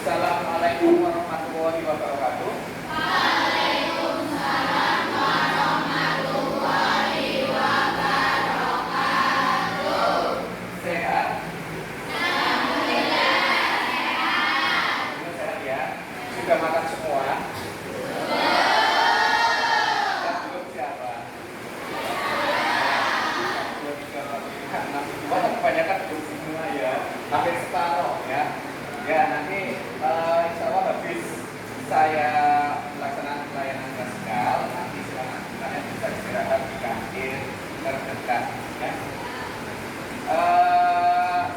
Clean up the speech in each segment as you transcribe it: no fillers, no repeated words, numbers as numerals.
Assalamualaikum warahmatullahi wabarakatuh. Waalaikumsalam warahmatullahi wabarakatuh. Sehat? Alhamdulillah sehat. Sehat ya? Sudah makan semua? Yang belum siapa? Belum tiga, kebanyakan belum semua ya. Hampir separuh ya. Ya nanti insya Allah habis saya melaksanakan pelayanan klasikal, nanti silakan kalian bisa istirahat di kantin terdekat ya.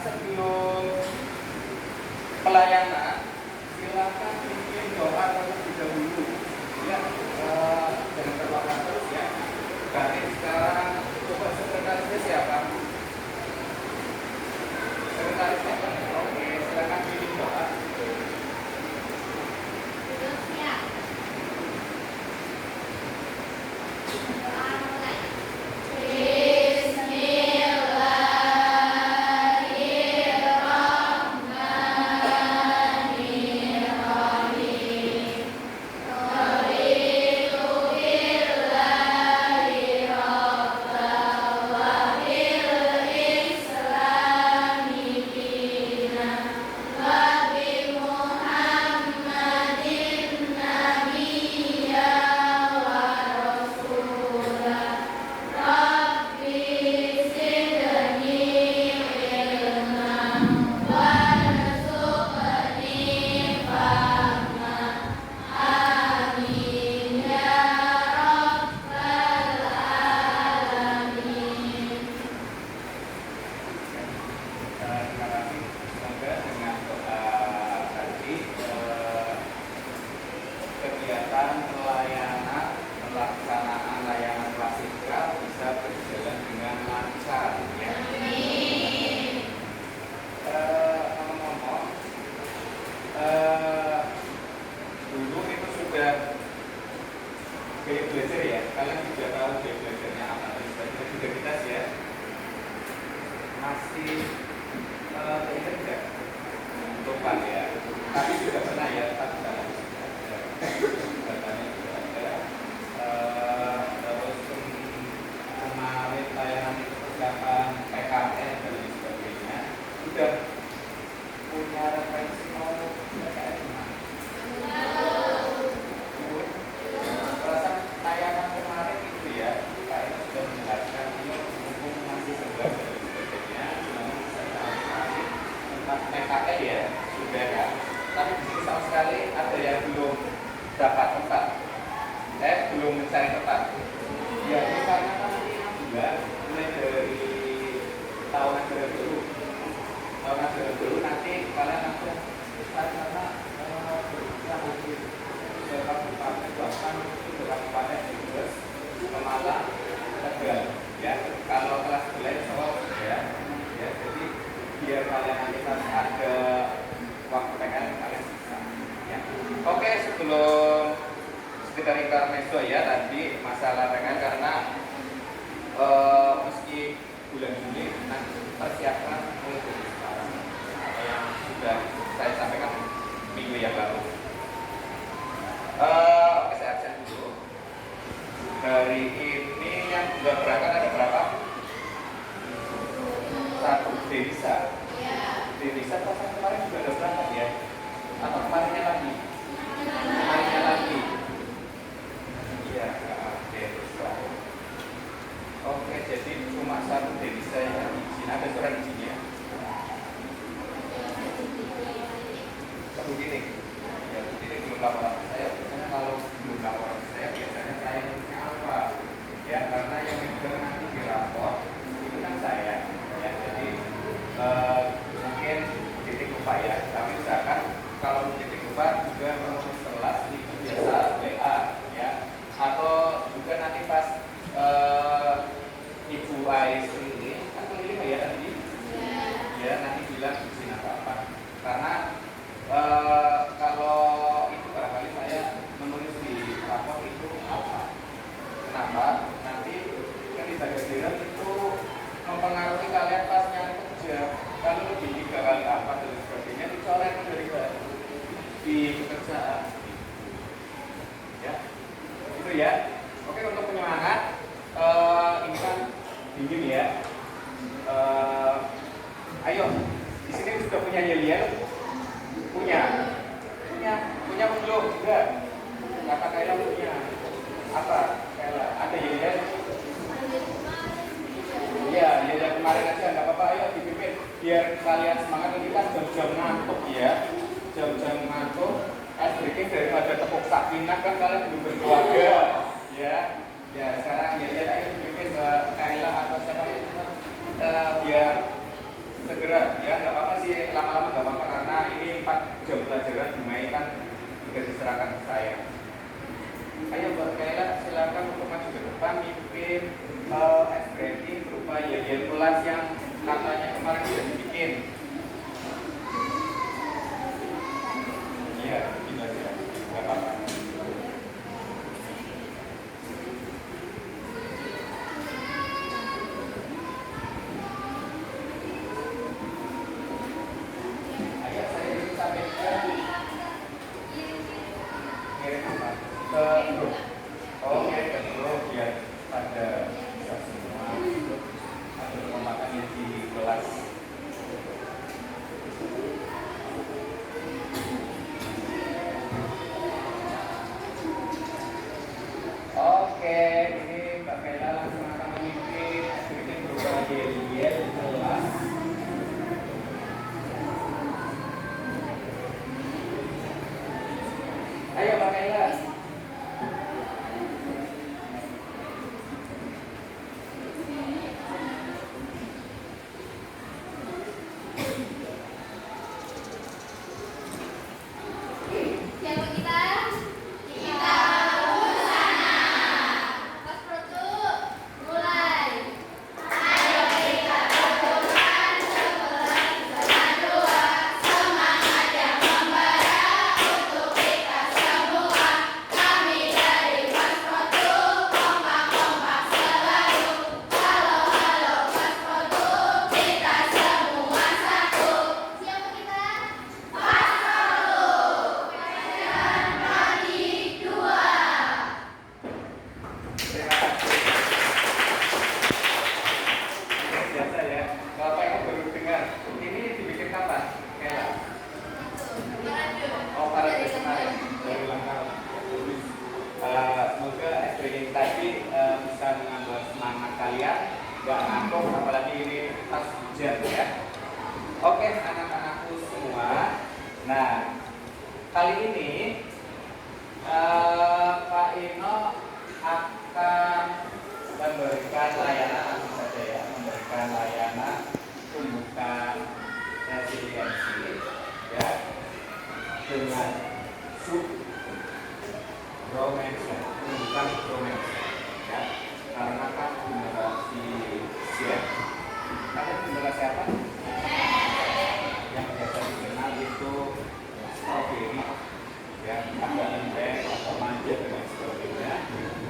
Sebelum pelayanan silakan bikin doa terlebih dahulu ya, jangan terlupakan terus ya. Kantin sekarang coba sekretarisnya siapa? Sekretarisnya apa? Oke, silakan pilih doa. Pelaksanaan layanan klasikal bisa berjalan dengan lancar ya. Ngomong-ngomong, dulu itu sudah gaya belajar ya. Kalian sudah tahu gaya belajarnya apa? Belajar juga kita ya. Masih ingat tidak? Lupa ya. Tapi sudah pernah ya. Tapi terus kemarin layanan persiapan PKN dan lain sebagainya sudah punya referensi mau PKN mana? Perasaan tayangan kemarin itu ya, PKN sudah menjelaskan ini mumpung masih sebelas dan lain sebagainya, namun saya tahu sekali tentang PKN ya sudah kan, tapi di sini sama sekali ada yang belum dapat tempat. Belum mencari tempat. Ya, ini karena nanti juga mulai dari tahun ajaran dulu. Tahun ajaran dulu nanti kalian langsung karena berbicara di kabupaten bahkan itu kabupaten Brebes, Malang, Tegal. Ya, kalau kelas belajar soal ya, jadi biar kalian nanti pas ada waktu PKN kalian bisa. Ya. Oke, sebelum kita intermezzo ya tadi masalah PKN karena meski bulan Juni persiapan mulai dari sekarang apa yang sudah saya sampaikan minggu yang lalu. Oke, saya absen dulu. Hari ini yang sudah berangkat ada berapa? Satu Denisa. Denisa pasang kemarin juga sudah berangkat ya? Atau kemarinnya lagi? Kemarinnya lagi. Ya, oke, jadi cuma satu Denisa yang izin. Ada surat izinnya? Begini, ya begini belum laporan ke saya. Biasanya kalau belum laporan ke saya, biasanya saya punya apa? Ya, karena yang megang nanti di rapor itu kan saya. Ya, jadi mungkin titik upaya. Tapi misalkan kalau titik upaya juga menulis kelas itu biasa WA, ya. Atau juga nanti pas Ibu Ais ini kan keliling ya tadi, ya nanti bilang izin apa karena kalau itu barangkali saya menulis di rapor itu apa, kenapa nanti ketika giliran itu mempengaruhi kalian pas nyari kerja, kalau lebih 3 kali apa dan sebagainya dicoret dari baru di pekerjaan. Ya, itu ya. Oke, untuk penyemangat, ini kan dingin ya. Ayo, di sini sudah punya yel-yel? Punya belum? Enggak. Kata Kayla punya. Apa? Kayla, ada yel-yel? Iya, yel-yel kemarin aja, nggak apa-apa. Ayo dipimpin, biar kalian semangat. Ini kan jam-jam ngantuk ya. Jam-jam ngantuk. Es breaking daripada tepuk sakinah kan kalian belum berkeluarga. Ya, sekarang yel-yel ayo dipimpin ke Kayla atau siapa itu. Biar segera ya, nggak apa-apa sih, lama-lama nggak apa-apa karena ini 4 jam pelajaran dimai kan juga diserahkan ke saya. Ayo buat Kayla, silakan untuk maju ke depan, mimpin breaking berupa yel-yel kelas yang katanya kemarin sudah dibikin. Iya, bikin aja, nggak apa-apa.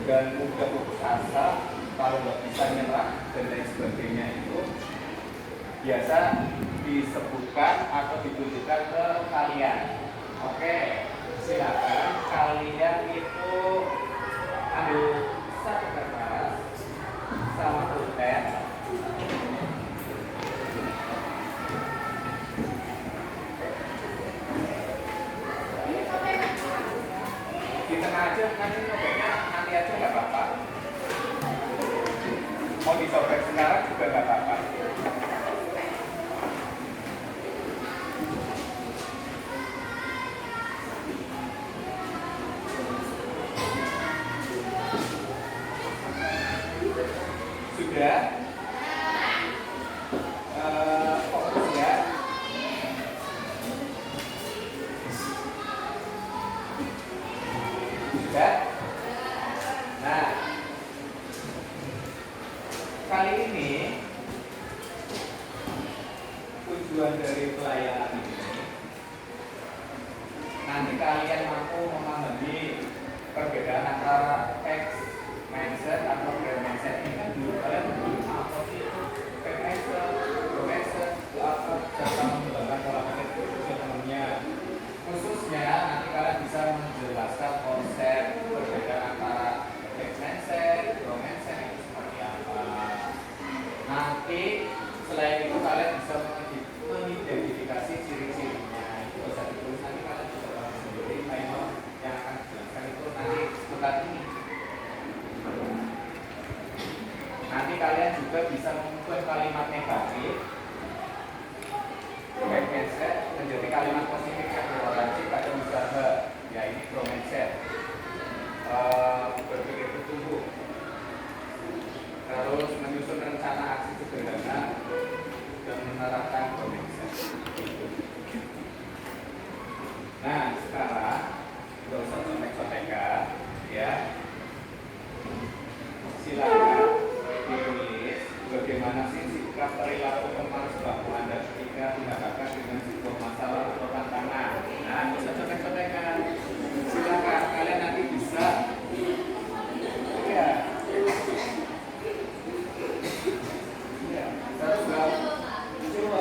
Dan mudah putus asa, kalau nggak bisa nyerah dan lain sebagainya itu biasa disebutkan atau ditunjukkan ke kalian. Oke, silakan kalian itu ambil satu kertas sama pulpen. Di tengah aja, nanti nyobeknya nanti aja nggak apa-apa. Mau disobek sekarang juga nggak apa-apa. Sudah? Fokus ya. Sudah? Nah, kali ini tujuan dari pelayanan ini nanti kalian mampu memahami perbedaan antara teks mindset atau brand mindset. Ini kan dulu kalian dulu apa sih itu teks mindset, brand mindset, itu apa cara mengembangkan pola pikir itu teman-temannya. Khususnya sekarang nggak usah contek-contekan, ya. Silakan ditulis bagaimana sih sikap perilaku teman sebangku Anda ketika dihadapkan dengan sebuah masalah atau tantangan. Nah, nggak usah contek-contekan. Silakan kalian nanti bisa, ya. Terus coba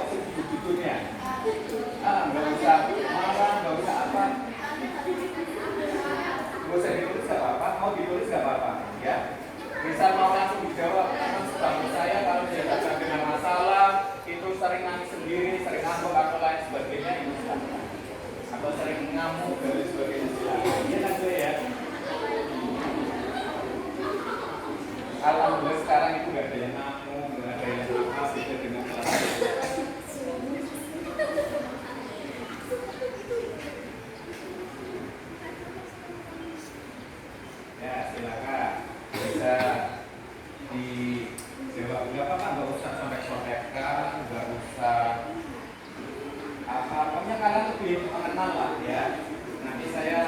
judulnya. Nggak usah marah, nggak usah apa. Nggak usah ditulis nggak apa-apa, mau ditulis nggak apa-apa, ya. Misal mau langsung dijawab, teman sebangku saya kalau dihadapkan dengan masalah itu sering nangis sendiri, sering ngambek atau lain sebagainya, itu silakan. Atau sering ngamuk dan lain sebagainya, silakan. Iya kan gue ya. Alhamdulillah sekarang itu nggak ada yang ngamuk, nggak ada yang apa, beda dengan kelas. Ya silakan bisa dijawab, nggak apa-apa, nggak usah contek-contekan, nggak usah apa, pokoknya kalian lebih mengenal lah ya. Nanti saya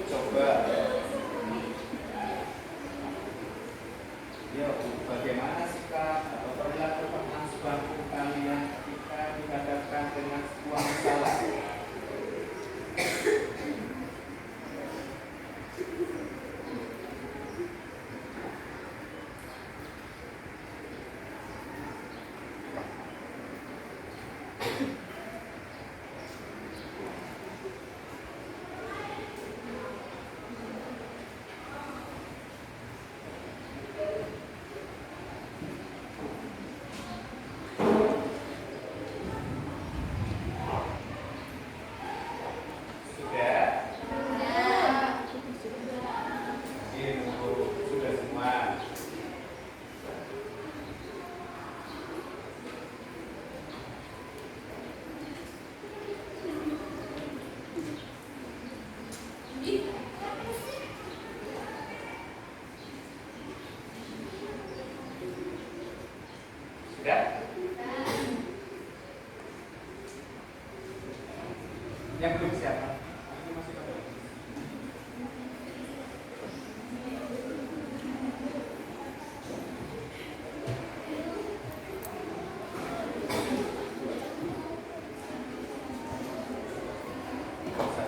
coba, yuk bagaimana sikap atau perilaku teman sebangku kalian ketika dihadapkan dengan sebuah masalah. Sudah semua. Sudah? Yang belum siapa?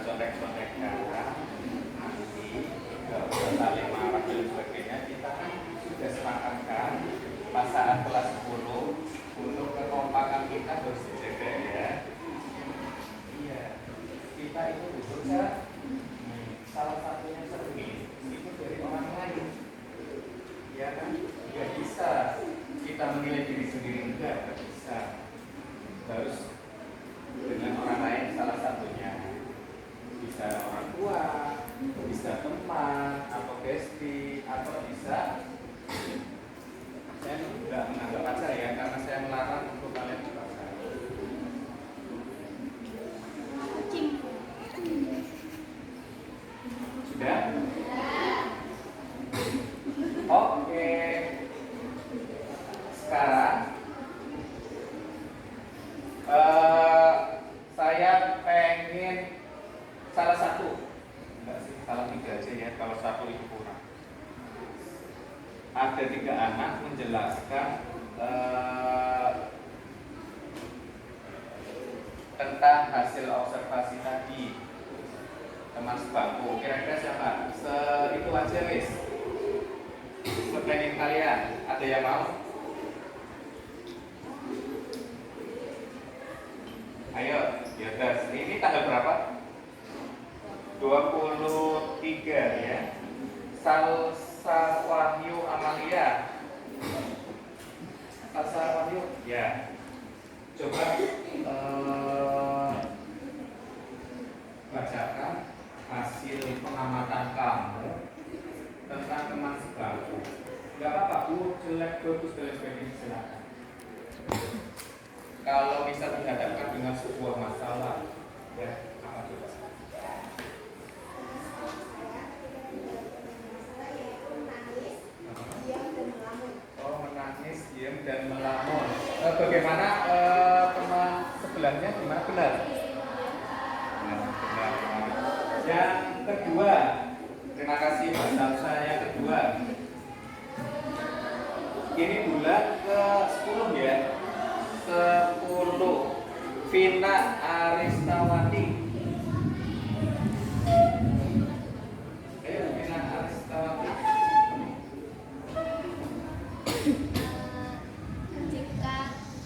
Contek-contekan, nanti nggak usah saling marah dan sebagainya. Kita kan sudah sepakatkan pas saat kelas 10 untuk kekompakan kita harus dijaga ya. Iya, kita itu butuh salah satunya cermin itu dari orang lain, ya kan? Nggak bisa kita menilai diri sendiri, nggak bisa. Harus dengan orang lain, salah satunya bisa orang tua, bisa teman atau bestie, atau bisa, saya nggak menganggap pacar ya, karena saya melarang untuk kalian berpacar. Sudah? Oke. Sekarang saya pengen salah satu, enggak sih, salah 3 aja ya, kalau 1 itu kurang. Ada 3 anak menjelaskan tentang hasil observasi tadi teman sebangku. Kira-kira siapa? Itu aja wis. Sepengin kalian, ada yang mau? Ayo, ya tes. Ini tanggal berapa? 23 ya. Salsa Wahyu Amalia. Salsa Wahyu, ya. Coba bacakan hasil pengamatan kamu tentang teman sebangku. Gak apa-apa, jelek, bagus, dan sebagainya, silakan. Kalau bisa dihadapkan dengan sebuah masalah, ya, apa coba? Oh, menangis, diam, dan melamun. Bagaimana teman sebelahnya? Gimana, benar? Benar. Yang kedua, terima kasih Mas Salsa. Yang kedua, ini bulan ke-10 ya. 10. Vina Aristawati. Ayo Vina Aristawati. Jika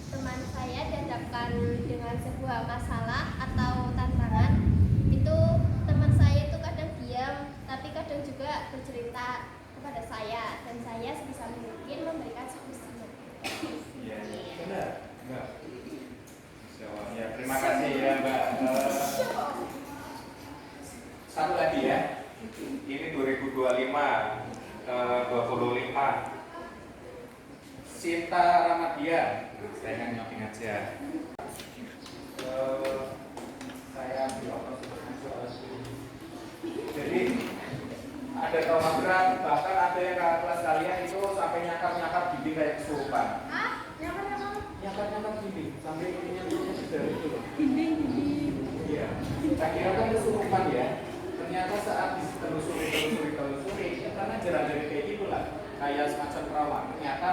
teman saya dihadapkan dengan sebuah masalah atau tantangan, itu teman saya itu kadang diam, tapi kadang juga bercerita kepada saya, dan saya sebisa mungkin memberikan solusinya. Iya, benar. Enggak. Ya, terima kasih ya Mbak. Satu lagi ya. Ini 2025 25. Sinta Ramadian. Saya nyoping aja. Saya jadi ada trauma berat, bahkan ada yang kakak kelas kalian itu sampai nyakap gigi kayak kesurupan. Nyakap gigi sampai ininya dari itu. Iya. Saya kira kan kesurupan ya. Ternyata saat ditelusuri, ya karena jarang dari kayak gitulah, kayak semacam trauma. Ternyata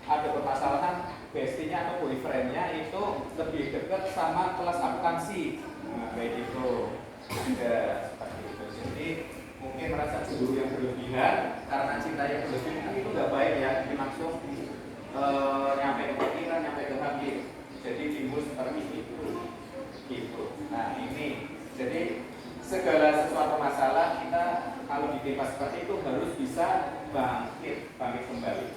ada permasalahan bestinya atau boyfriendnya itu lebih dekat sama kelas akuntansi. Nah, kayak gitu. Ada seperti itu. Jadi mungkin merasa cemburu yang berlebihan karena cinta yang berlebihan itu nggak baik ya, jadi langsung nyampe ke pikiran, nyampe ke hati. Jadi timbul seperti itu. Gitu. Nah ini, jadi segala sesuatu masalah kita kalau ditimpa seperti itu harus bisa bangkit kembali.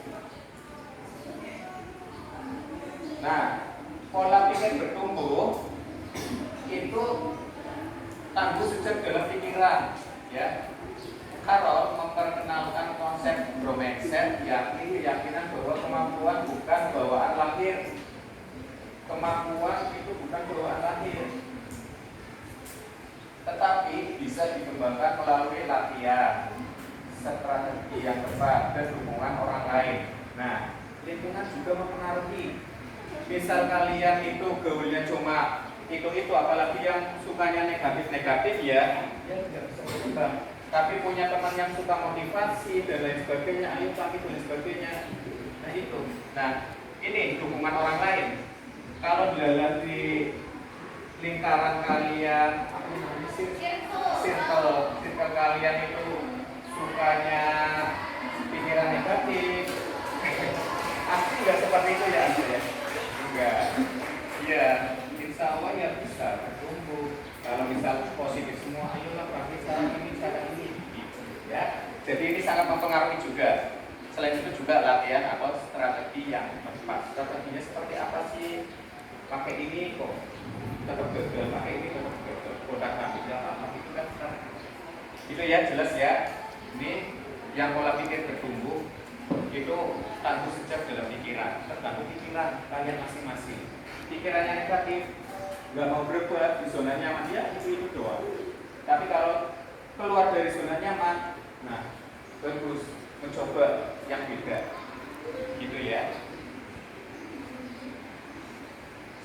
Nah, pola pikir bertumbuh itu tangguh sejak dalam pikiran, ya. Carroll memperkenalkan konsep growth mindset, yakni keyakinan bahwa kemampuan bukan bawaan lahir. Kemampuan itu bukan bawaan lahir, tetapi bisa dikembangkan melalui latihan, strategi yang tepat, dan dukungan orang lain. Nah, lingkungan juga mempengaruhi. Misal kalian itu gaulnya cuma itu apalagi yang sukanya negatif ya tidak bisa berkembang. Tapi punya teman yang suka motivasi dan lain sebagainya, ayo kami dan sebagainya. Nah itu. Nah ini dukungan orang lain. Kalau dalam di lingkaran kalian, apa namanya circle kalian itu sukanya pikiran negatif, asli nggak seperti itu ya Anda ya? Enggak. Ya, insya Allah ya bisa bertumbuh. Kalau misal positif semua, ayolah praktis cara ini, gitu ya. Jadi ini sangat mempengaruhi juga. Selain itu juga latihan atau strategi yang tepat. Strateginya seperti apa sih? Pakai ini kok tetap gagal, pakai ini tetap gagal. Produk kami apa itu kan strategi. Itu ya jelas ya. Ini yang pola pikir bertumbuh itu tangguh sejak dalam pikiran, tergantung pikiran kalian masing-masing. Pikirannya negatif, nggak mau berbuat di zona nyaman ya itu doang. Tapi kalau keluar dari zona nyaman, nah bagus mencoba yang beda, gitu ya.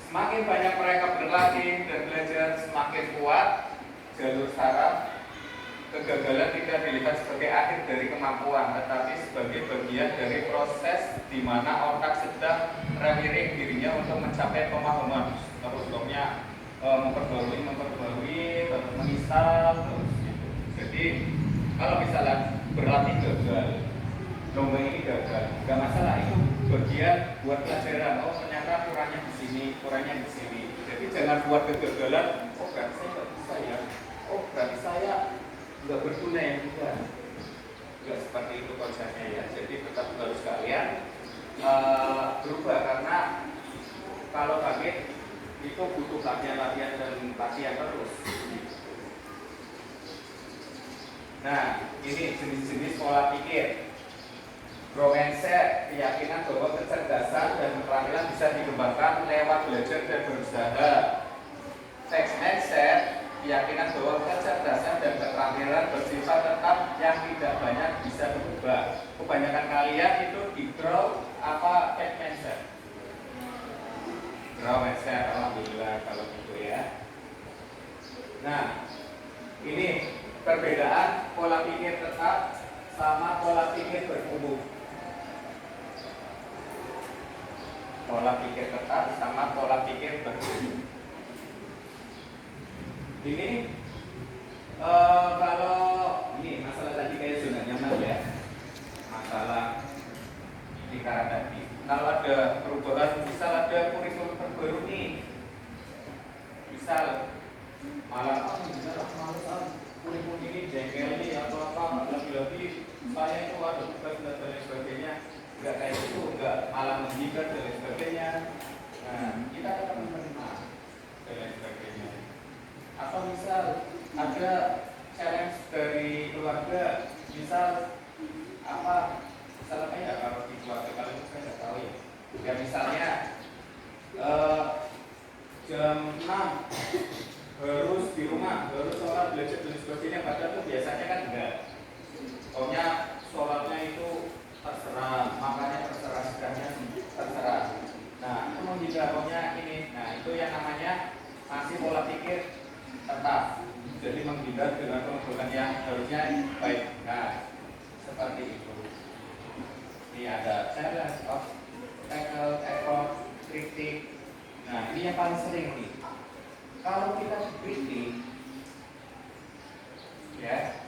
Semakin banyak mereka berlatih dan belajar, semakin kuat jalur saraf. Kegagalan tidak dilihat sebagai akhir dari kemampuan, tetapi sebagai bagian dari proses di mana otak sedang memiring dirinya untuk mencapai pemahaman. Terus memperbarui, terus mengisal, terus gitu. Jadi kalau misalnya berlatih gagal, lomba ini gagal, nggak masalah, itu bagian buat pelajaran. Oh ternyata kurangnya di sini. Jadi jangan buat kegagalan. Oh berarti saya nggak bisa ya. Oh berarti saya nggak berguna ya, nggak seperti itu konsepnya ya. Jadi tetap harus kalian berubah, karena kalau bangkit itu butuh latihan dan terus. Nah ini jenis-jenis pola pikir. Growth mindset, keyakinan bahwa kecerdasan dan keterampilan bisa dikembangkan lewat belajar dan berusaha. Fixed mindset, keyakinan bahwa kecerdasan dan keterampilan bersifat tetap yang tidak banyak bisa berubah. Kebanyakan kalian itu di growth apa fixed mindset? Growth mindset, alhamdulillah kalau gitu ya. Nah, ini perbedaan pola pikir tetap sama pola pikir bertumbuh. Pola pikir tetap sama pola pikir bertumbuh. Ini kalau ini masalah tadi kayak zona nyaman ya, masalah lingkaran tadi. Kalau ada perubahan, misal ada kurikulum terbaru nih, misal malah kurikulum ini jengkel nih atau apa, lebih-lebih saya itu ada tugas dan lain sebagainya, nggak kayak itu, nggak malah menghindar dan lain sebagainya. Nah, kita akan menerima dan lain sebagainya. Atau misal ada challenge dari keluarga, misal apa, misalnya kayak kalau di keluarga kalian saya nggak tahu ya. Ya misalnya jam 6 harus di rumah, harus sholat, belajar dan sebagainya. Padahal tuh biasanya kan enggak. Pokoknya sholatnya itu terserah, makannya terserah, segala terserah. Nah, itu menghindar pokoknya ini. Nah, itu yang namanya masih pola pikir tetap. Jadi menghindar dengan pengobatan yang harusnya baik. Nah, seperti itu. Ini ada challenge of tackle, effort, kritik. Nah, ini yang paling sering nih. Kalau kita kritik, ya,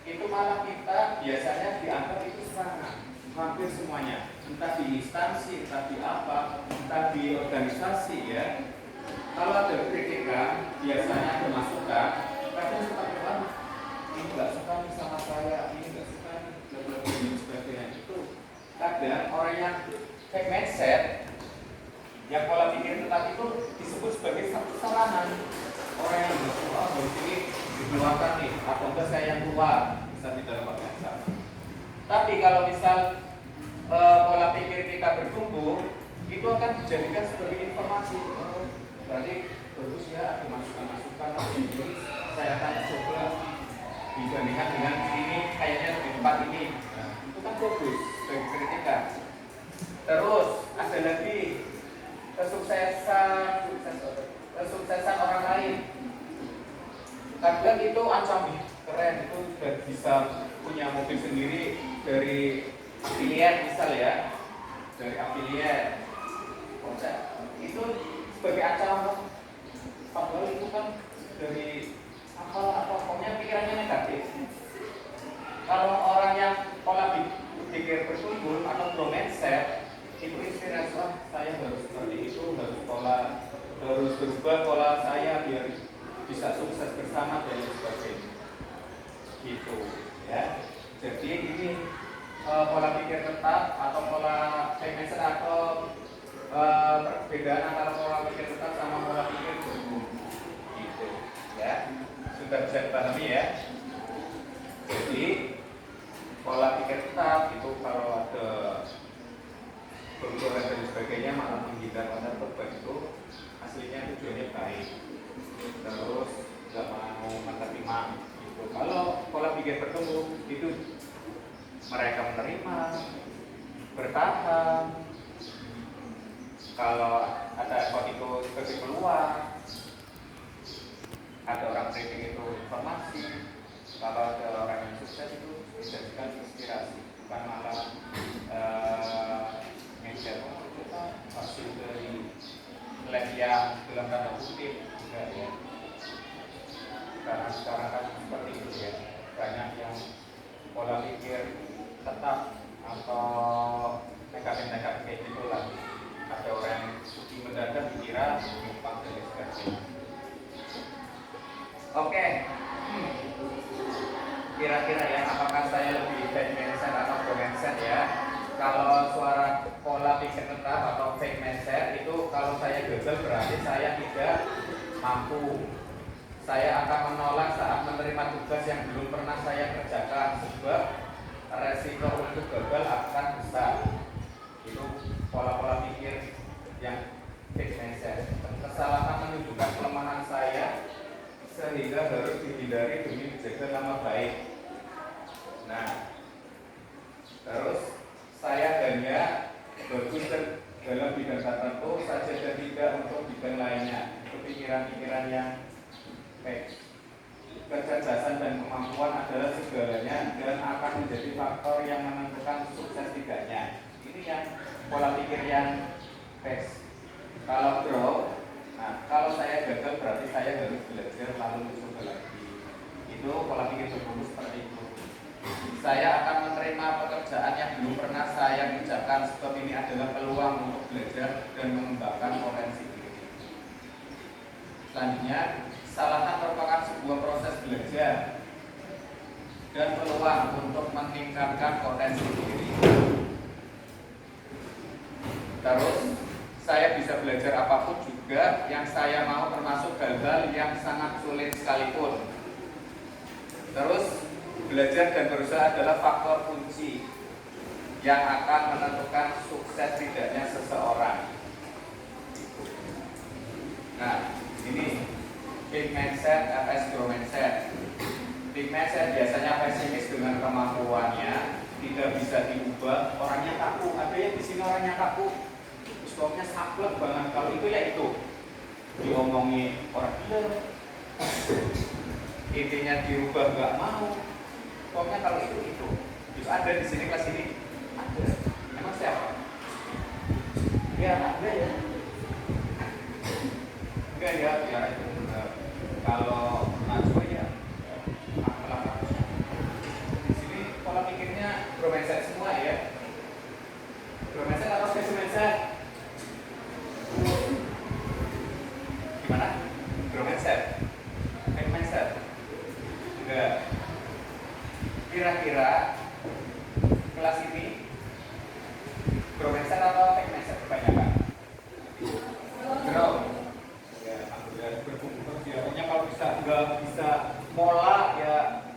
itu malah kita biasanya dianggap itu serangan. Hampir semuanya, entah di instansi, entah di apa, entah di organisasi, ya. Kalau ada kritikan, biasanya ada masukan, kadang suka bilang, ini nggak suka nih sama saya, ini nggak suka nih, dan sebagainya. Itu kadang orang yang fake mindset, yang pola pikir tetap itu disebut sebagai satu serangan. Orang yang bersuara dari sini dikeluarkan nih, atau enggak saya yang keluar, bisa di dalam organisasi. Tapi kalau misal pola pikir kita bertumbuh, itu akan dijadikan sebagai informasi. Berarti bagus ya, ada masukan-masukan ini. Saya akan coba dibandingkan dengan ini, kayaknya lebih tepat ini. Nah, itu kan bagus sebagai kritikan. Terus ada lagi kesuksesan orang lain. Kadang itu ancaman keren, itu sudah bisa punya mobil sendiri dari afiliat misal ya, dari afiliat. Itu sebagai ancaman. Padahal itu kan dari apa pokoknya pikirannya negatif. Kalau orang yang pola pikir bertumbuh atau growth mindset, itu inspirasi, saya harus seperti itu, harus berubah pola saya biar bisa sukses bersama dan sebagainya. Gitu, ya. Jadi ini pola pikir tetap atau pola mindset atau perbedaan antara pola pikir tetap sama pola pikir bertumbuh. Gitu, ya. Sudah bisa dipahami ya. Jadi pola pikir tetap itu kalau ada kebetulan dan sebagainya malah menghindar pada beban itu aslinya tujuannya baik, terus nggak mau menerima gitu. Kalau pola pikir bertumbuh itu mereka menerima, bertahan. Kalau ada effort itu sebagai peluang, ada orang kritik itu informasi. Kalau ada orang yang sukses itu dijadikan inspirasi, bukan malah media kita hasil dari lab yang dalam tanda kutip juga ya. Karena sekarang kan seperti itu ya, banyak yang pola pikir tetap atau negatif kayak gitulah. Ada orang yang suki mendadak dikira menumpang dan sebagainya. Oke. Kira-kira ya, apakah saya lebih fake mindset atau growth mindset ya? Kalau suara pola pikir tetap atau fake mindset itu kalau saya gagal berarti saya tidak mampu. Saya akan menolak saat menerima tugas yang belum pernah saya kerjakan sebab resiko untuk gagal akan besar. Itu pola-pola pikir yang fake mindset. Kesalahan menunjukkan kelemahan saya sehingga harus dihindari demi menjaga nama baik. Nah, terus saya hanya bagus dalam bidang tertentu saja dan tidak untuk bidang lainnya. Itu pikiran-pikiran yang Kecerdasan dan kemampuan adalah segalanya dan akan menjadi faktor yang menentukan sukses tidaknya. Ini yang pola pikir yang PEX. Kalau grow, nah kalau saya gagal berarti saya harus belajar lalu mencoba lagi. Itu pola pikir berguru seperti itu. Saya akan menerima pekerjaan yang belum pernah saya kerjakan sebab ini adalah peluang untuk belajar dan mengembangkan potensi diri. Selanjutnya, kesalahan merupakan sebuah proses belajar dan peluang untuk meningkatkan potensi diri. Terus, saya bisa belajar apapun juga yang saya mau, termasuk hal-hal yang sangat sulit sekalipun. Terus, belajar dan berusaha adalah faktor kunci yang akan menentukan sukses tidaknya seseorang. Nah, ini big mindset vs grow mindset. Big mindset biasanya pesimis dengan kemampuannya, tidak bisa diubah, orangnya kaku. Ada yang di sini orangnya kaku, stoknya saklek banget. Kalau itu ya itu diomongi orang gila, intinya dirubah nggak mau. Pokoknya kalau itu terus ada di sini kelas ini ada. Emang siapa? Ya ada ya. Enggak ya, biar itu. Kalau Najwa ya apalah. Di sini pola pikirnya grow mindset semua ya. Grow mindset atau fixed mindset? Gimana? Grow mindset? Fixed mindset? Enggak. Kira-kira kelas ini grow mindset atau fixed mindset kebanyakan? Grow. Ya, alhamdulillah berkumpul ya. Pokoknya kalau nggak bisa mola ya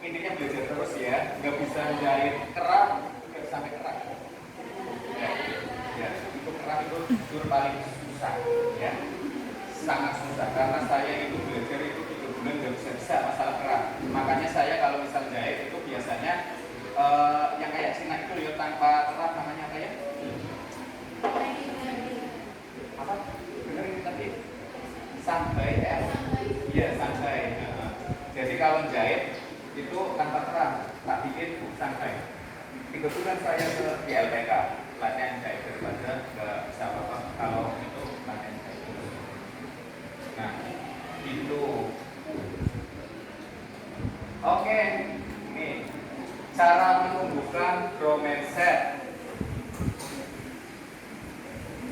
intinya belajar terus ya. Nggak bisa jahit kerah, nggak sampai kerah. Ya, itu kerah itu jujur paling susah ya. Sangat susah karena saya itu belajar itu 3 bulan nggak bisa masalah kerah. Makanya saya kalau misal jahit itu biasanya yang kayak Cina itu ya tanpa kerah namanya apa ya? Apa? Bener ini tadi? Santai ya? Iya santai. Jadi kalau jahit itu tanpa kerah, tak bikin santai. 3 bulan saya ke ILPK latihan jahit daripada nggak bisa apa-apa kalau itu latihan jahit. Nah itu. Oke, nih cara menumbuhkan grow mindset.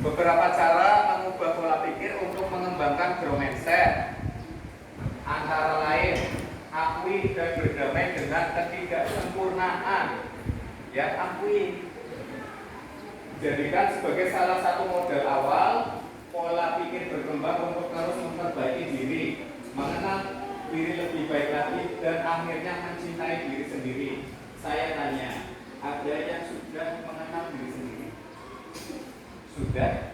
Beberapa cara mengubah pola pikir untuk mengembangkan grow mindset. Antara lain, akui dan berdamai dengan ketidaksempurnaan. Ya, akui. Jadikan sebagai salah satu modal awal pola pikir berkembang untuk terus memperbaiki diri, mengenal diri lebih baik lagi, dan akhirnya mencintai diri sendiri. Saya tanya, ada yang sudah mengenal diri sendiri? Sudah?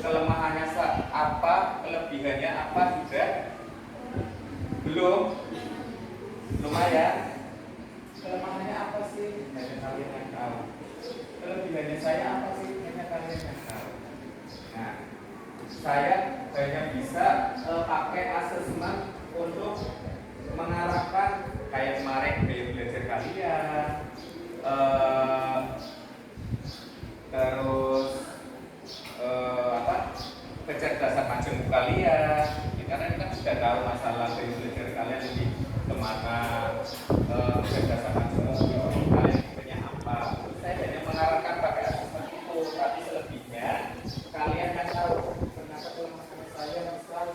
Kelemahannya apa? Kelebihannya apa? Sudah? Belum? Lumayan? Kelemahannya apa sih? Hanya kalian yang tahu. Kelebihannya saya apa sih? Hanya kalian yang tahu. Nah, saya hanya bisa pakai asesmen untuk mengarahkan kayak kemarin belajar kalian, terus kecerdasan majemuk kalian. Karena kita sudah tahu masalah belajar kalian lebih kemana, kecerdasan majemuk itu kalian punya apa. Saya hanya mengarahkan pakai asesmen itu, tapi selebihnya kalian kan tahu. Ternyata kelemahan saya misal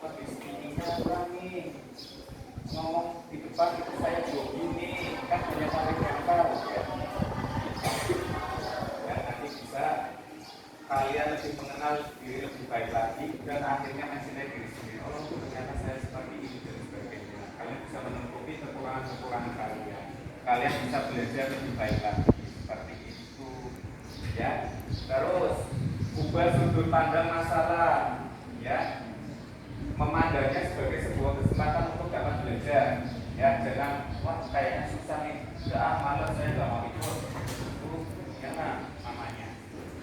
habis ininya kurang nih, ngomong di depan itu saya gini, kan hanya kalian yang tahu ya. Dan nanti bisa kalian lebih mengenal diri lebih baik lagi dan akhirnya mencintai diri sendiri. Oh, ternyata saya seperti ini dan sebagainya. Kalian bisa menemukan kekurangan-kekurangan kalian. Kalian bisa belajar lebih baik lagi seperti itu. Ya. Terus ubah sudut pandang masalah. Ya. Memandangnya sebagai sebuah kesempatan untuk dapat belajar. Ya, jangan wah kayaknya susah nih. Malas saya nggak mau ikut. Itu ya namanya.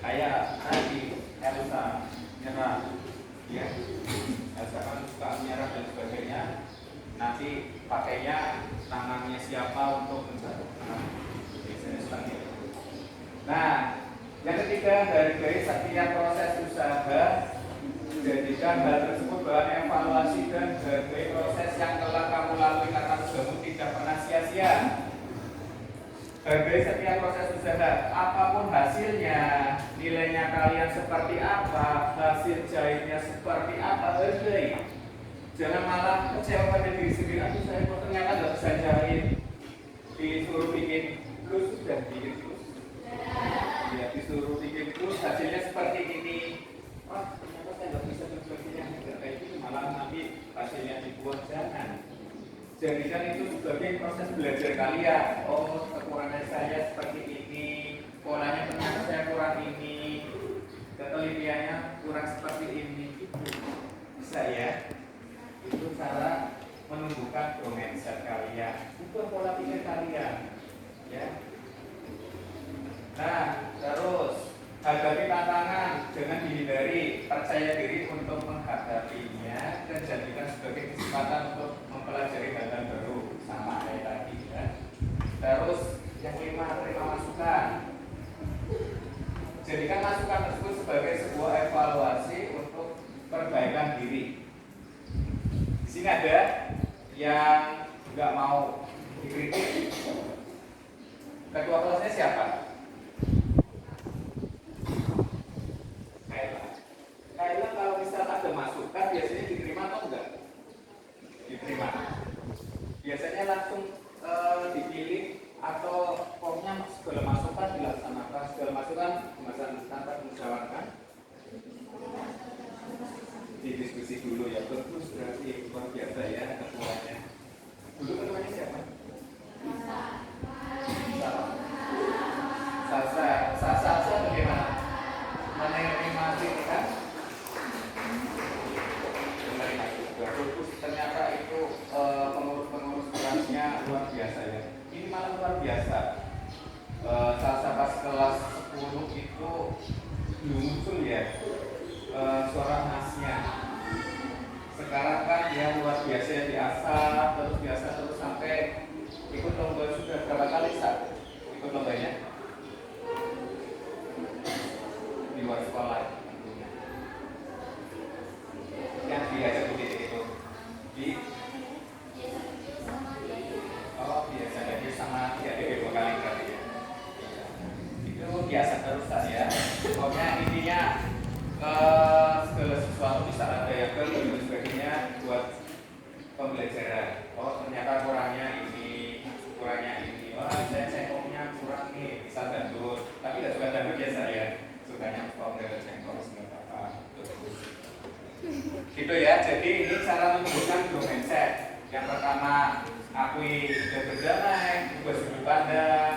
Kayak tadi Elsa nyerah, ya Elsa kan sukanya nanti pakainya tangannya siapa untuk menjatuhkan. Biasanya seperti itu. Nah, yang ketiga, hargai setiap proses usaha. Jadikan hal tersebut bahan evaluasi dan hargai proses yang telah kamu lalui karena usahamu tidak pernah sia-sia. Hargai setiap proses usaha, apapun hasilnya, nilainya kalian seperti apa, hasil jahitnya seperti apa, hargai. Jangan malah kecewa pada diri sendiri. Aku saya kok ternyata nggak bisa jahit. Disuruh bikin plus sudah bikin plus. Ya, disuruh bikin plus hasilnya seperti ini. Wah, ternyata saya nggak bisa berbaginya. Kayak gitu malah nanti hasilnya dibuat. Jangan. Jadikan itu sebagai proses belajar kalian. Oh, kekurangan saya seperti ini. Polanya ternyata saya kurang ini. Ketelitiannya kurang seperti ini. Bisa ya? Itu cara menumbuhkan mindset kalian, bukan pola pikir kalian, ya. Nah, terus hadapi tantangan, jangan dihindari, percaya diri untuk menghadapinya dan jadikan sebagai kesempatan untuk mempelajari hal-hal baru, sama kayak tadi, ya. Terus yang kelima, terima masukan. Jadikan masukan tersebut sebagai sebuah evaluasi untuk perbaikan diri. Di sini ada yang nggak mau dikritik. Ketua kelasnya siapa? Kayla kalau misal ada masukan biasanya diterima atau enggak? Diterima. Biasanya langsung dipilih atau pokoknya segala masukan dilaksanakan, segala masukan pembahasan tanpa musyawarah. Didiskusi dulu ya, bagus berarti luar biasa ya ketuanya. Dulu ketuanya siapa? Sasa bagaimana? Mana yang terima kan? Menerima juga. Bagus, ternyata itu pengurus-pengurus kelasnya luar biasa ya. Ini malah luar biasa. Sasa pas kelas 10 itu belum muncul ya. Suara khasnya. Sekarang kan dia luar biasa ya, diasah terus sampai ikut lomba sudah berapa kali Sat? Ikut lombanya di luar sekolah yang biasa begitu itu di biasa jadi sama dia dua kali kali ya. Itu biasa terus ya. Pokoknya intinya segala sesuatu bisa ada yang dan sebagainya buat pembelajaran. Oh ternyata kurangnya ini. Wah saya cengkoknya kurang nih, bisa dandut. Tapi nggak suka dandut ya saya. Sukanya kok nggak ada cengkok nggak apa-apa. Gitu ya. Jadi ini cara menumbuhkan mindset. Yang pertama akui kegagalan, ubah sudut pandang,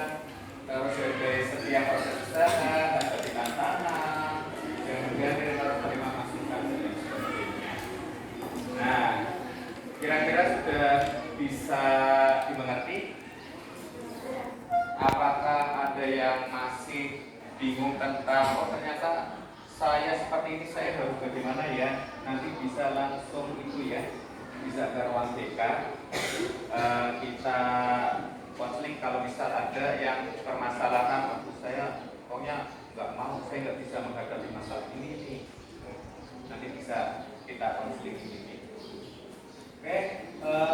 terus dari setiap proses usaha, hadapi tantangan. Kemudian kita harus terima masukan dan sebagainya. Nah, kira-kira sudah bisa dimengerti? Apakah ada yang masih bingung tentang ternyata saya seperti ini, saya harus bagaimana ya? Nanti bisa langsung itu ya, bisa ke ruang TK. Kita konseling kalau misal ada yang permasalahan, saya pokoknya nggak mau, saya nggak bisa menghadapi masalah ini nih. Nanti bisa kita konseling ini. Oke,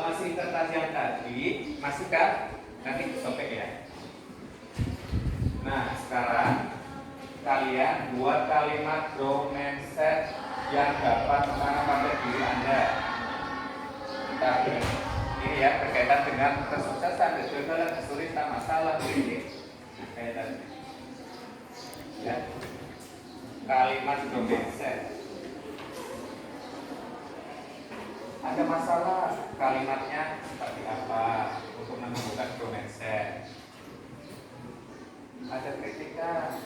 masih tentang yang tadi, masih kan? Nanti sobek ya. Nah, sekarang kalian buat kalimat growth mindset yang dapat menanam pada diri Anda. Kita ini ya berkaitan dengan kesuksesan, kegagalan, kesulitan, masalah ini. Kayak tadi. Ya. Kalimat growth mindset. Ada masalah, kalimatnya seperti apa untuk menumbuhkan growth mindset? Ada kritikan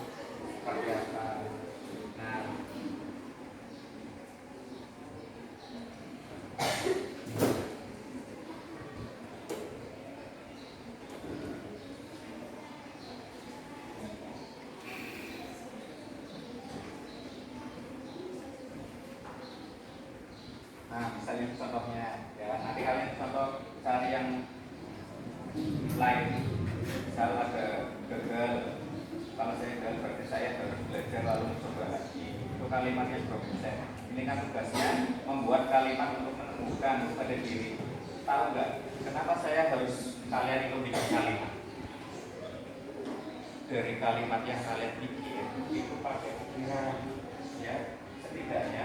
seperti apa? Nah, misalnya contohnya ya, nanti kalian contoh cari yang lain. Misal ada gagal, kalau saya gagal berarti saya harus belajar lalu mencoba lagi. Itu kalimatnya progresif. Ini kan tugasnya membuat kalimat untuk menemukan pada diri. Tahu nggak kenapa saya harus kalian itu bikin kalimat? Dari kalimat yang kalian bikin itu pakai pikiran, ya setidaknya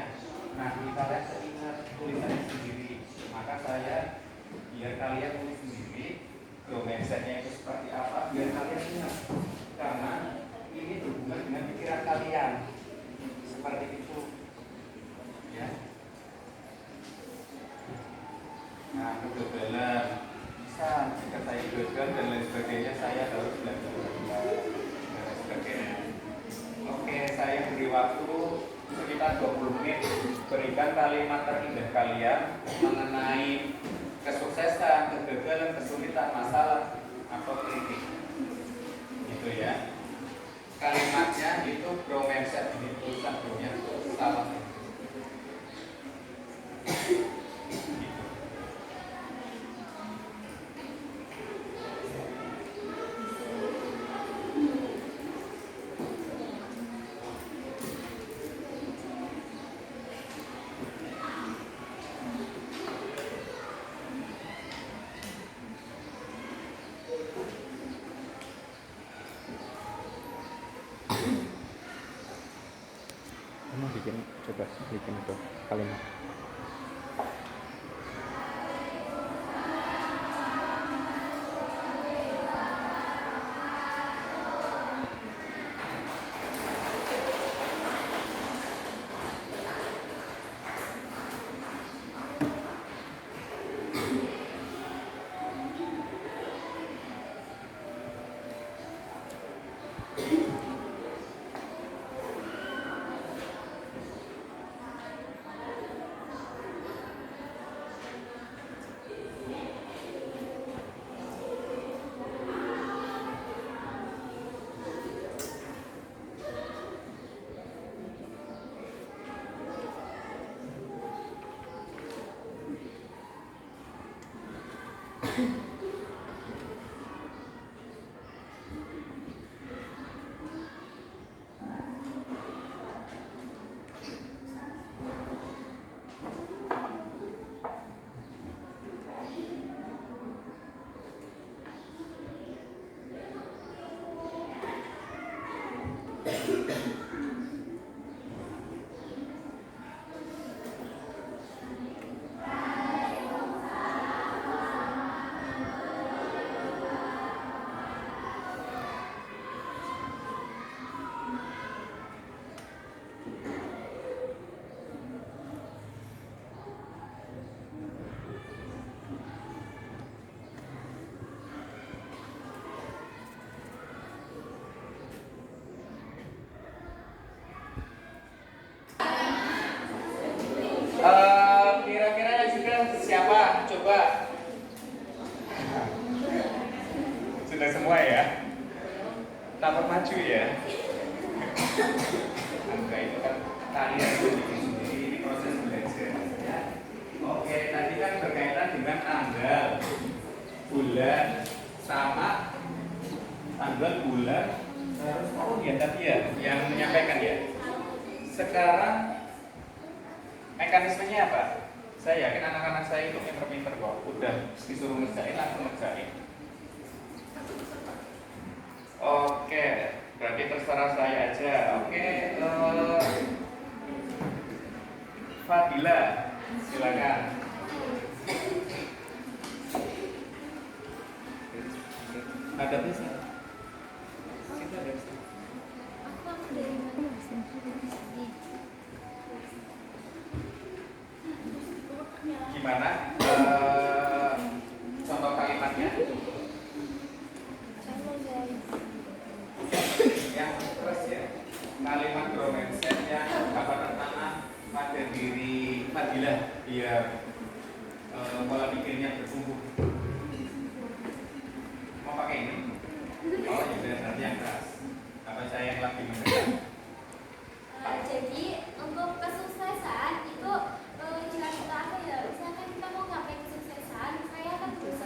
nanti kalian seingat tulisannya sendiri. Maka saya biar kalian tulis sendiri, mindsetnya itu seperti apa, biar kalian ingat. Karena ini berhubungan dengan pikiran kalian. Seperti itu, ya. Nah, kegagalan bisa jika saya gagal dan lain sebagainya, saya harus belajar dan lain sebagainya. Oke, saya beri waktu sekitar 20 menit. Berikan kalimat terindah kalian mengenai kesuksesan, kegagalan, kesulitan, masalah, atau kritik. Gitu ya. Kalimatnya itu grow mindset, ini tulisan grow-nya salah. Coba bikin itu kalimat. Kira-kira yang sudah siapa? Coba. Sudah semua ya? Tampak maju ya? Angka itu kan kalian bikin sendiri, ini proses belajar ya. Oke, tadi kan berkaitan dengan tanggal, bulan, sama tanggal, bulan, terus tahun ya tadi ya, yang menyampaikan ya. Sekarang mekanismenya apa? Saya yakin anak-anak saya itu pinter-pinter kok. Udah disuruh ngerjain, langsung ngerjain. Oke, berarti terserah saya aja. Oke, Fadila, silakan. Ada bisa? Kita ada bisa. Aku dari mana? Gimana contoh kalimatnya? Yang terus ya, kalimat mindset yang dapat tertanam pada diri Fadilah biar pola pikirnya bertumbuh. Mau pakai ini? Oh ya udah, nanti yang keras. Apa saya yang lagi mendengar? Jadi untuk kesuksesan itu jika kita misalkan kita mau ngapain kesuksesan, saya akan berusaha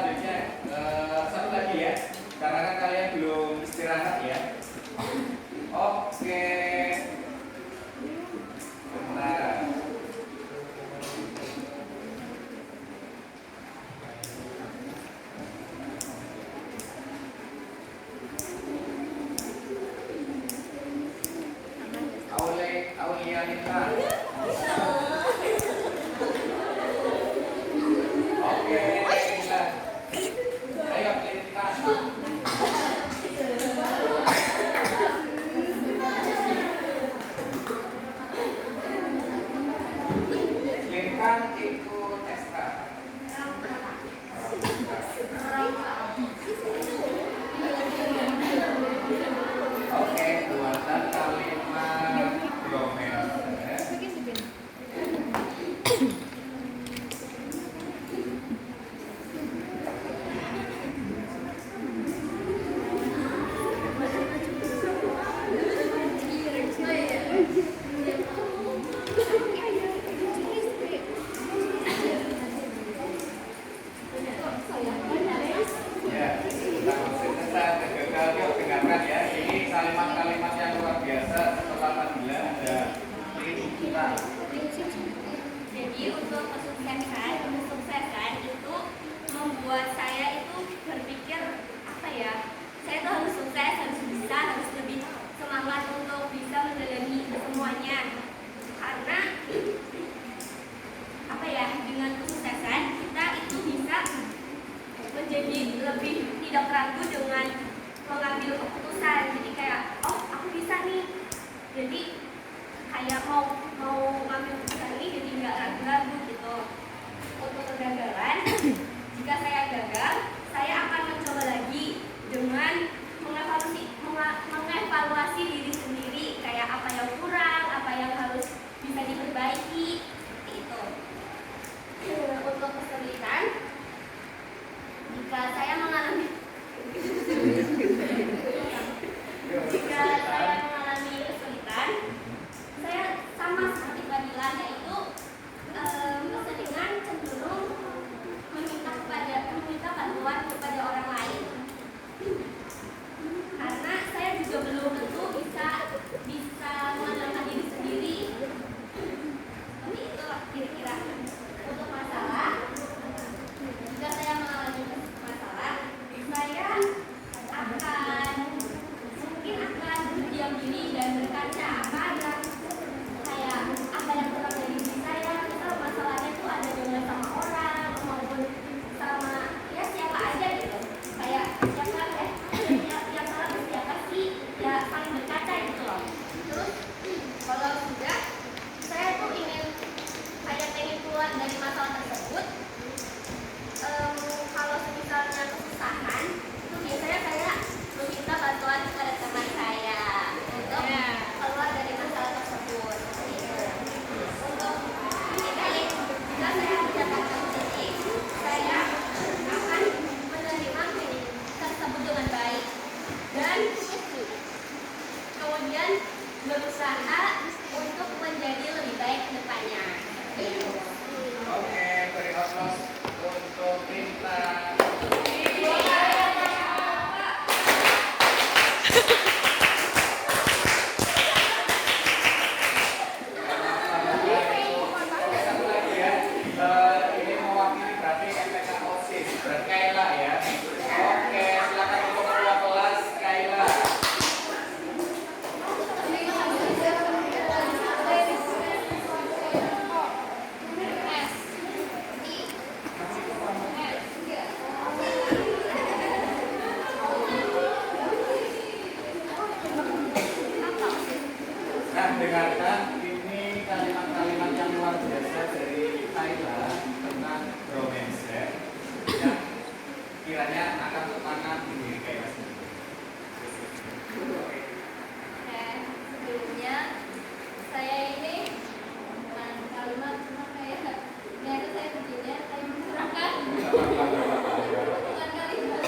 selanjutnya satu lagi ya, karena kan kalian belum istirahat ya. Oke. Bentar. Aulia Nita. Oke, Nita. Ayo Nita. Lintang ikut ekstra. Oke, buatan kalimat bromance. Ya, kita konsentrasi gagal yuk dengarkan ya. Ini kalimat-kalimat yang luar biasa setelah Nabila ada kita. Jadi untuk kesuksesan itu membuat saya itu berpikir apa ya? Saya tuh harus sukses, harus bisa, harus lebih semangat untuk bisa menjalani semuanya. Karena apa ya? Dengan kesuksesan kita itu bisa menjadi lebih tidak ragu dengan mengambil keputusan. Jadi kayak, oh aku bisa nih. Jadi kayak mau ngambil keputusan ini jadi nggak ragu-ragu gitu. Untuk kegagalan, jika saya gagal, saya akan mencoba lagi dengan mengevaluasi diri sendiri, kayak apa yang kurang, apa yang harus bisa diperbaiki, itu. Untuk kesulitan, jika saya mengalami kesulitan, saya sama seperti Fadila, yaitu keseringan cenderung meminta bantuan kepada orang lain. Karena saya juga belum tentu bisa mengandalkan diri sendiri. Tapi itulah kira-kira untuk masalah. Jika saya mengalami masalah, saya mungkin akan berdiam diri dan berkaca apa yang kurang dari diri saya. Misal masalahnya itu ada dengan sama orang maupun sama ya siapa aja gitu. Kayak yang salah itu siapa sih? Ya saling berkaca gitu loh. Terus kalau sudah saya tuh pengen keluar dari masalah tersebut. Kalau misalnya kesusahan itu biasanya saya meminta bantuan kepada teman saya untuk keluar dari masalah tersebut. Untuk jika saya mendapatkan titik, saya akan menerima titik tersebut dengan baik dan kemudian berusaha untuk menjadi lebih baik ke depannya. Oke, beri aplaus untuk Nita. Satu lagi ya, ini mewakili berarti MPK OSIS, berarti Kaila ya. Oke, silakan untuk ketua kelas Kaila. Nah, dengarkan ini kalimat-kalimat yang luar biasa dari Kaila tentang bromance yang kiranya akan tertanam di diri Kaila sendiri. Sebelumnya saya ini bukan kalimat cuma kayak biasa saya begini saya mencurahkan bukan kalimat.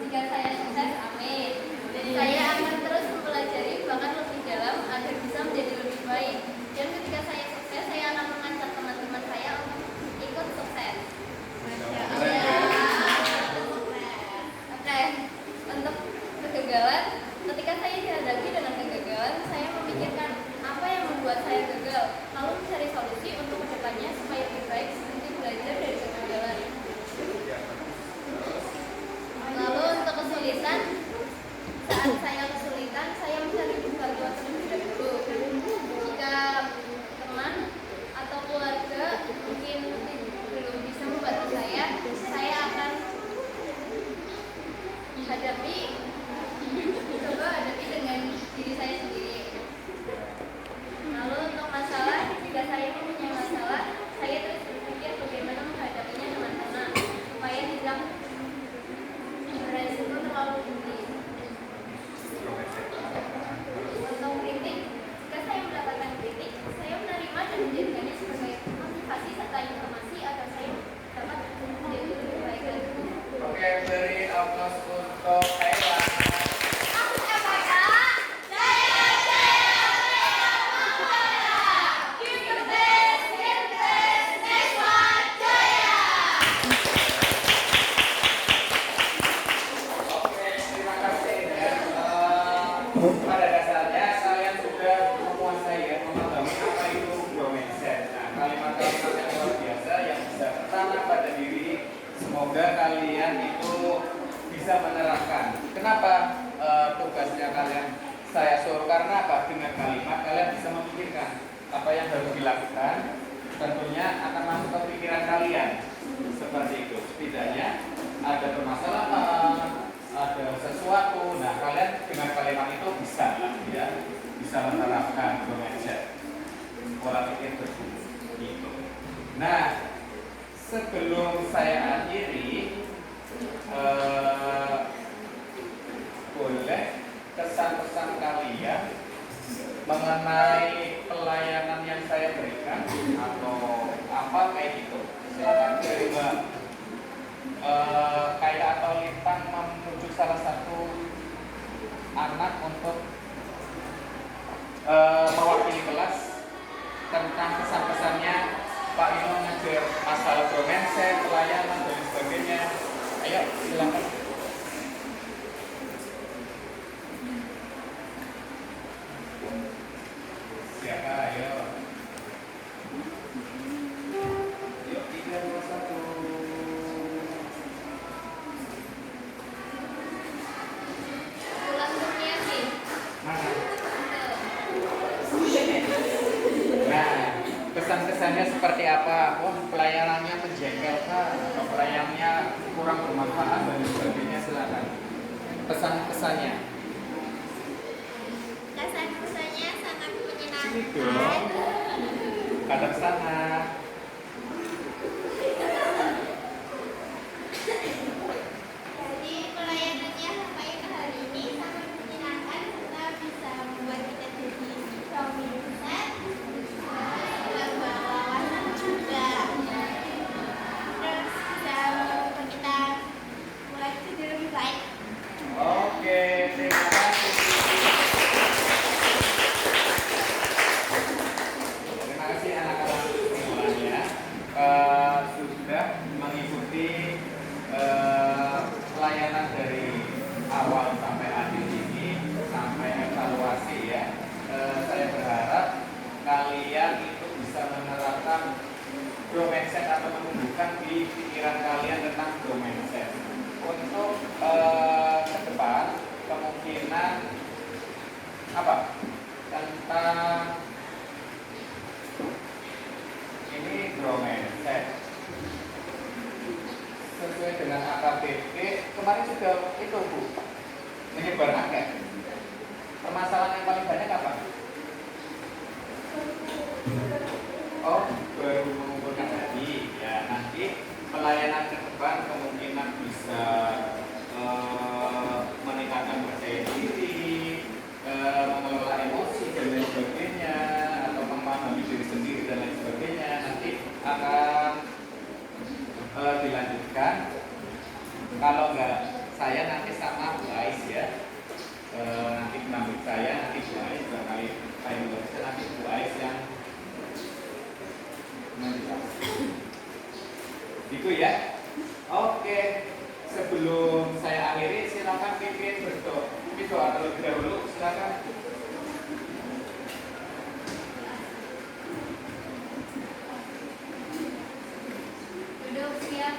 Jika saya sukses, amin. Dan saya akan terus mempelajari bahkan lebih dalam agar bisa menjadi lebih baik. Dan ketika saya sukses, saya akan mengajak teman-teman saya semoga kalian itu bisa menerapkan. Kenapa tugasnya kalian saya suruh? Karena apa? Dengan kalimat kalian bisa memikirkan apa yang harus dilakukan. Tentunya akan masuk ke pikiran kalian seperti itu. Setidaknya ada permasalahan, ada sesuatu. Nah, kalian dengan kalimat itu bisa lah, ya, bisa menerapkan mindset pola pikir tersebut. Gitu. Nah, sebelum saya akhiri, boleh kesan-pesan kalian mengenai pelayanan yang saya berikan atau apa kayak gitu. Silakan dari Mbak kayak atau Lintang menuju salah satu anak untuk mewakili kelas tentang kesan-pesannya Pak Ino ngajar masalah mindset, pelayanan dan sebagainya. Ayo silakan. Siapa? Ayo. Yuk 3, 2, 1. Pulang dunia sih. Mana? Nah, kesan-kesannya seperti apa? Wah, pelayanannya menjengkelkan atau pelayanannya kurang bermanfaat dan sebagainya. Silakan. Pesan-pesannya. Kesan-kesannya sangat Sini dong. menyenangkan. Kadang sana. Jadi pelayanannya sampai ke hari ini sangat menyenangkan karena bisa membuat kita jadi strong mindset, menambah wawasan juga, terus bisa membuat kita mulai jadi lebih baik. Oke, terima kasih. Terima kasih anak-anak semuanya sudah mengikuti pelayanan dari awal sampai akhir ini sampai evaluasi ya. Saya berharap kalian itu bisa menerapkan growth mindset atau menumbuhkan di pikiran kalian tentang growth mindset. Untuk ke depan kemungkinan apa? Tentang ini growth mindset sesuai dengan AKBP kemarin juga itu Bu menyebar nggak? Permasalahan yang paling banyak apa? Oh, baru mengumpulkan tadi ya. Nanti pelayanan ke depan kemungkinan bisa meningkatkan percaya diri, mengelola emosi dan lain sebagainya, atau memahami diri sendiri dan lain sebagainya. Nanti akan dilanjutkan. Kalau enggak saya nanti sama Bu Ais ya. Nanti pendamping saya nanti Bu Ais barangkali saya bisa nanti Bu Ais yang gitu ya. Oke, sebelum saya akhiri silakan pimpin berdoa terlebih dahulu, silakan. Duduk siap.